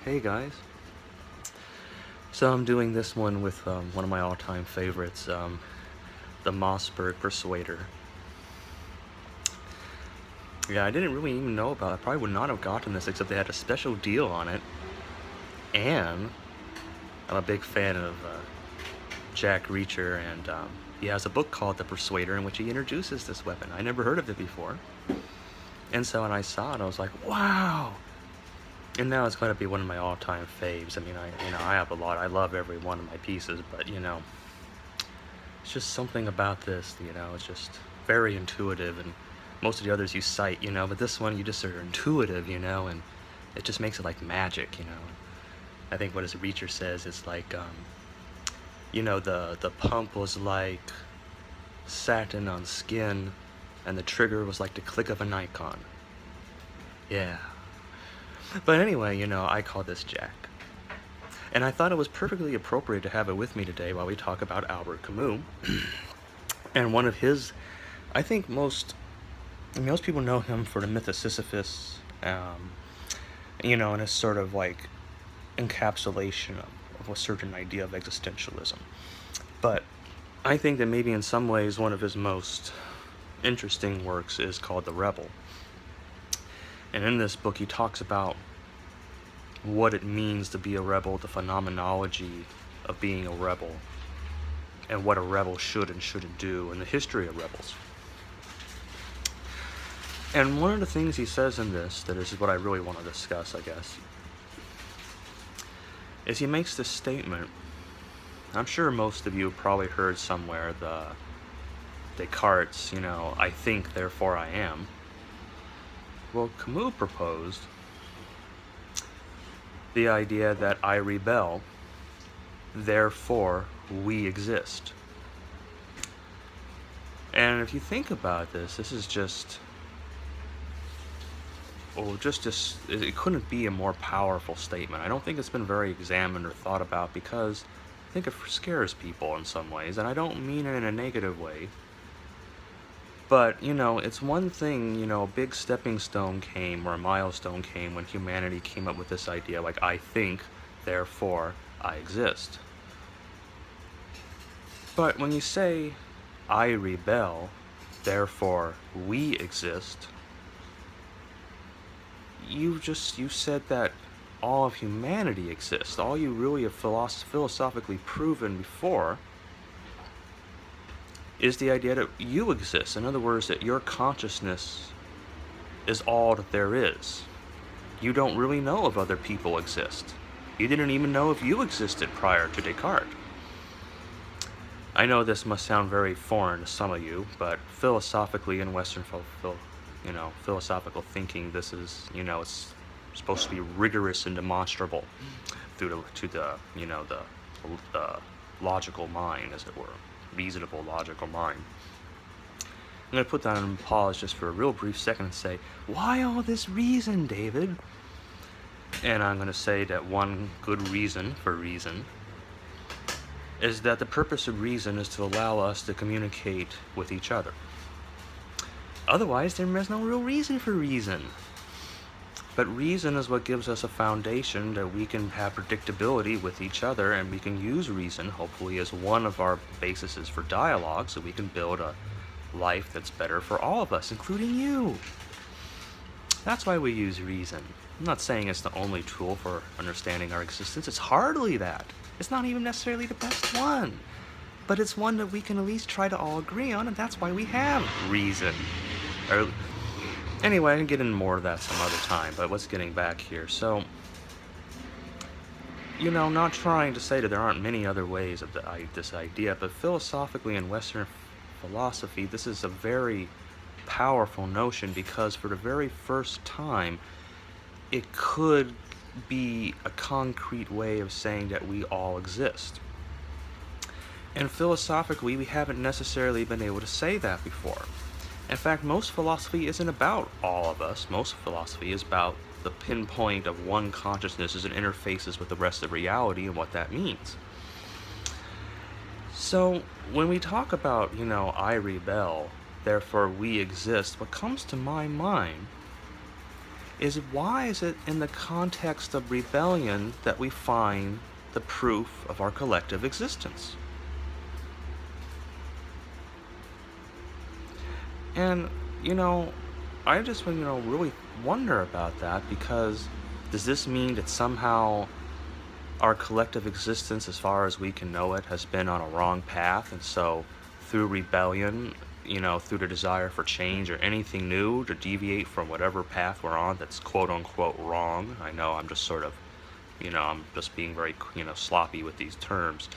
Hey guys. So I'm doing this one with one of my all-time favorites, the Mossberg Persuader. Yeah, I didn't really even know about it. I probably would not have gotten this except they had a special deal on it. And I'm a big fan of Jack Reacher, and he has a book called The Persuader in which he introduces this weapon. I never heard of it before. And so when I saw it, I was like, wow! And now it's going to be one of my all-time faves. I mean, I have a lot. I love every one of my pieces, but it's just something about this. It's just very intuitive, and most of the others you cite, but this one you just are intuitive, and it just makes it like magic, I think what his Reacher says is like, the pump was like satin on skin, and the trigger was like the click of an icon. Yeah. But anyway, I call this Jack. And I thought it was perfectly appropriate to have it with me today while we talk about Albert Camus. And one of his, I think most people know him for the myth of Sisyphus, and it's sort of like encapsulation of a certain idea of existentialism. But I think that maybe in some ways one of his most interesting works is called The Rebel. And in this book he talks about what it means to be a rebel, the phenomenology of being a rebel, and what a rebel should and shouldn't do, and the history of rebels. And one of the things he says in this, that is what I really want to discuss, I guess, is he makes this statement. I'm sure most of you have probably heard somewhere the Descartes, I think, therefore I am. Well, Camus proposed the idea that I rebel, therefore we exist. And if you think about this, this is just, it couldn't be a more powerful statement. I don't think it's been very examined or thought about because I think it scares people in some ways, and I don't mean it in a negative way. But, it's one thing, a big stepping stone came, or a milestone came, when humanity came up with this idea, like, I think, therefore, I exist. But when you say, I rebel, therefore, we exist, you said that all of humanity exists. All you really have philosophically proven before is the idea that you exist. In other words, that your consciousness is all that there is. You don't really know if other people exist. You didn't even know if you existed prior to Descartes. I know this must sound very foreign to some of you, but philosophically in Western philosophical thinking, this is, it's supposed to be rigorous and demonstrable to the logical mind, as it were. Reasonable, logical mind. I'm going to put that on pause just for a real brief second and say, why all this reason, David? And I'm going to say that one good reason for reason is that the purpose of reason is to allow us to communicate with each other. Otherwise, there is no real reason for reason. But reason is what gives us a foundation that we can have predictability with each other, and we can use reason, hopefully, as one of our bases for dialogue, so we can build a life that's better for all of us, including you. That's why we use reason. I'm not saying it's the only tool for understanding our existence. It's hardly that. It's not even necessarily the best one. But it's one that we can at least try to all agree on, and that's why we have reason. Anyway, I can get into more of that some other time, but what's getting back here? So, not trying to say that there aren't many other ways of this idea, but philosophically in Western philosophy, this is a very powerful notion because for the very first time, it could be a concrete way of saying that we all exist. And philosophically, we haven't necessarily been able to say that before. In fact, most philosophy isn't about all of us. Most philosophy is about the pinpoint of one consciousness as it interfaces with the rest of reality and what that means. So, when we talk about, I rebel, therefore we exist, what comes to my mind is why is it in the context of rebellion that we find the proof of our collective existence? And, you know, I just, you know, really wonder about that, because does this mean that somehow our collective existence, as far as we can know it, has been on a wrong path, and so through rebellion, you know, through the desire for change or anything new to deviate from whatever path we're on that's quote-unquote wrong? I know I'm just sort of, you know, I'm just being very, you know, sloppy with these terms.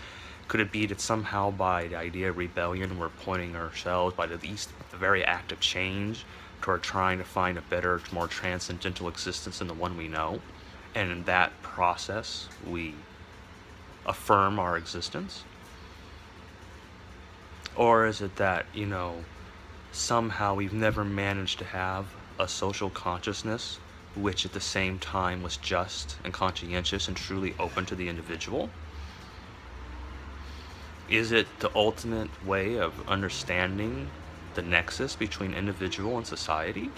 Could it be that somehow by the idea of rebellion, we're pointing ourselves, by at least the very act of change, toward trying to find a better, more transcendental existence than the one we know? And in that process, we affirm our existence? Or is it that, you know, somehow we've never managed to have a social consciousness which at the same time was just and conscientious and truly open to the individual? Is it the ultimate way of understanding the nexus between individual and society?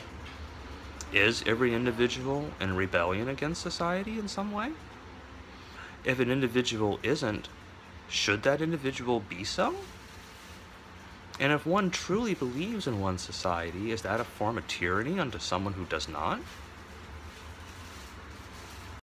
Is every individual in rebellion against society in some way? If an individual isn't, should that individual be so? And if one truly believes in one society, is that a form of tyranny unto someone who does not?